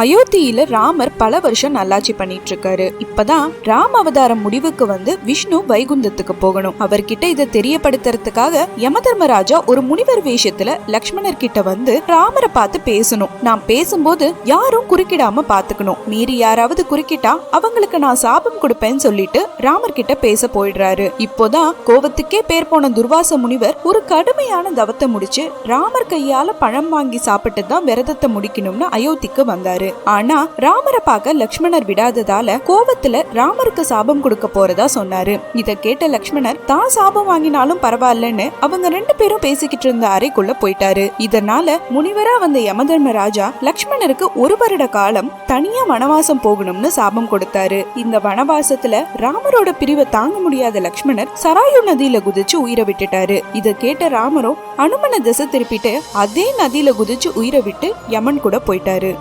அயோத்தியில ராமர் பல வருஷம் நல்லாட்சி பண்ணிட்டு இருக்காரு. இப்பதான் ராம அவதாரம் முடிவுக்கு வந்து விஷ்ணு வைகுந்தத்துக்கு போகணும். அவர்கிட்ட இதை தெரியப்படுத்துறதுக்காக யமதர்மராஜா ஒரு முனிவர் வேஷத்துல லக்ஷ்மணர் கிட்ட வந்து ராமரை பார்த்து பேசணும். நான் பேசும்போது யாரும் குறுக்கிடாம பாத்துக்கணும். மீறி யாராவது குறுக்கிட்டா அவங்களுக்கு நான் சாபம் கொடுப்பேன்னு சொல்லிட்டு ராமர் கிட்ட பேச போயிடுறாரு. இப்போதான் கோவத்துக்கே பேர் போன துர்வாச முனிவர் ஒரு கடுமையான தவத்தை முடிச்சு ராமர் கையால பழம் வாங்கி சாப்பிட்டு தான் விரதத்தை முடிக்கணும்னு அயோத்திக்கு வந்தாரு. ஆனா ராமரை பார்க்க லக்ஷ்மணர் விடாததால கோவத்துல ராமருக்கு சாபம் கொடுக்க போறதா சொன்னாரு. இத கேட்ட லக்ஷ்மணர் தான் சாபம் வாங்கினாலும் பரவாயில்லன்னு அவங்க ரெண்டு பேரும் பேசிக்கிட்டு இருந்த அறைக்குள்ள போயிட்டாரு. இதனால முனிவரா வந்த யமதர்மராஜா லக்ஷ்மணருக்கு ஒரு வருட காலம் தனியா வனவாசம் போகணும்னு சாபம் கொடுத்தாரு. இந்த வனவாசத்துல ராமரோட பிரிவை தாங்க முடியாத லக்ஷ்மணர் சராயு நதியில குதிச்சு உயிரை விட்டுட்டாரு. இத கேட்ட ராமரும் அனுமனை திசை திருப்பிட்டு அதே நதியில குதிச்சு உயிரை விட்டு யமன் கூட போயிட்டாரு.